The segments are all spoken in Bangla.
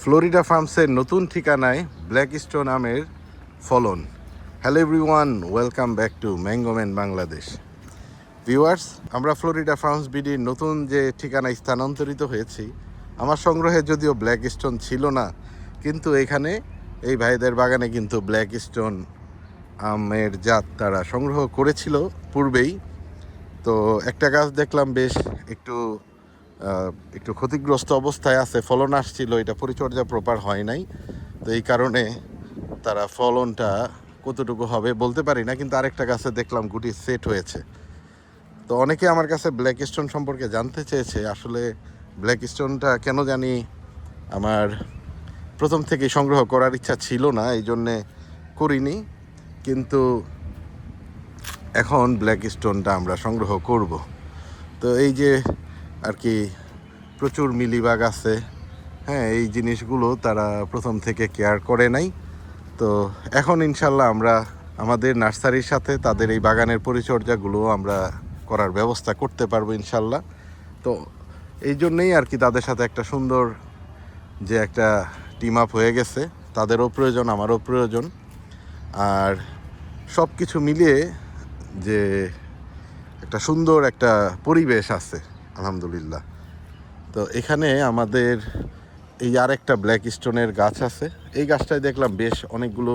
ফ্লোরিডা ফার্মসের নতুন ঠিকানায় ব্ল্যাক স্টোন আমের ফলন। Hello everyone, welcome back to Mangoman Bangladesh. Viewers, আমরা ফ্লোরিডা ফার্মস বিডির নতুন যে ঠিকানায় স্থানান্তরিত হয়েছি, আমার সংগ্রহে যদিও ব্ল্যাক স্টোন ছিল না, কিন্তু এখানে এই ভাইদের বাগানে কিন্তু ব্ল্যাক স্টোন আমের জাত তারা সংগ্রহ করেছিল পূর্বেই। তো একটা গাছ দেখলাম বেশ একটু ক্ষতিগ্রস্ত অবস্থায় আছে, ফলন আসছিল, এটা পরিচর্যা প্রপার হয় নাই। তো এই কারণে তারা ফলনটা কতটুকু হবে বলতে পারি না, কিন্তু আরেকটা গাছে দেখলাম গুটি সেট হয়েছে। তো অনেকে আমার কাছে ব্ল্যাক স্টোন সম্পর্কে জানতে চেয়েছে। আসলে ব্ল্যাক স্টোনটা কেন জানি আমার প্রথম থেকে সংগ্রহ করার ইচ্ছা ছিল না, এই জন্যে করিনি, কিন্তু এখন ব্ল্যাক স্টোনটা আমরা সংগ্রহ করব। তো এই যে আর কি প্রচুর মিলিবাগ আছে, হ্যাঁ, এই জিনিসগুলো তারা প্রথম থেকে কেয়ার করে নাই। তো এখন ইনশাল্লাহ আমরা আমাদের নার্সারির সাথে তাদের এই বাগানের পরিচর্যাগুলো আমরা করার ব্যবস্থা করতে পারবো ইনশাল্লাহ। তো এই জন্যেই আর কি তাদের সাথে একটা সুন্দর যে একটা টিম আপ হয়ে গেছে, তাদেরও প্রয়োজন, আমারও প্রয়োজন, আর সব কিছু মিলিয়ে যে একটা সুন্দর একটা পরিবেশ আছে আলহামদুলিল্লাহ। তো এখানে আমাদের এই আরেকটা ব্ল্যাক স্টোনের গাছ আছে, এই গাছটায় দেখলাম বেশ অনেকগুলো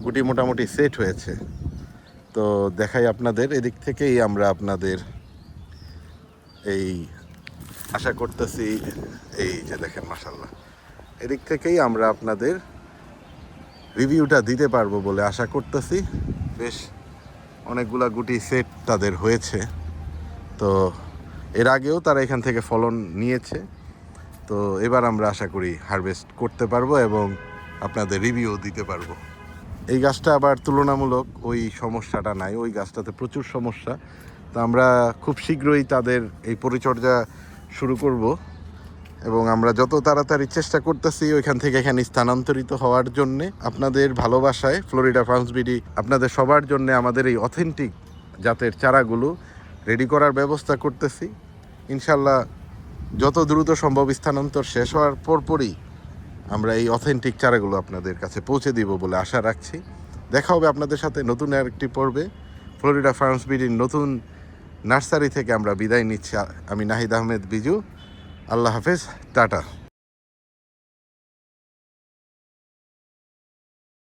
গুটি মোটামুটি সেট হয়েছে। তো দেখাই আপনাদের, এদিক থেকেই আমরা আপনাদের এই আশা করতেছি, এই যে দেখেন মাশাআল্লাহ, এদিক থেকেই আমরা আপনাদের রিভিউটা দিতে পারবো বলে আশা করতেছি। বেশ অনেকগুলা গুটি সেট তাদের হয়েছে, তো এর আগেও তারা এখান থেকে ফলন নিয়েছে। তো এবার আমরা আশা করি হারভেস্ট করতে পারবো এবং আপনাদের রিভিউ দিতে পারবো। এই গাছটা আবার তুলনামূলক ওই সমস্যাটা নাই, ওই গাছটাতে প্রচুর সমস্যা। তো আমরা খুব শীঘ্রই তাদের এই পরিচর্যা শুরু করব এবং আমরা যত তাড়াতাড়ি চেষ্টা করতেছি ওইখান থেকে এখানে স্থানান্তরিত হওয়ার জন্যে। আপনাদের ভালোবাসায় ফ্লোরিডা ফার্মস বিডি আপনাদের সবার জন্য আমাদের এই অথেন্টিক জাতের চারাগুলো রেডি করার ব্যবস্থা করতেছি। ইনশাল্লাহ যত দ্রুত সম্ভব স্থানান্তর শেষ হওয়ার পরপরই আমরা এই অথেন্টিক চারাগুলো আপনাদের কাছে পৌঁছে দিব বলে আশা রাখছি। দেখা হবে আপনাদের সাথে নতুন আরেকটি পর্বে। ফ্লোরিডা ফার্মস বিডির নতুন নার্সারি থেকে আমরা বিদায় নিচ্ছি। আমি নাহিদ আহমেদ বিজু। আল্লাহ হাফেজ, টাটা।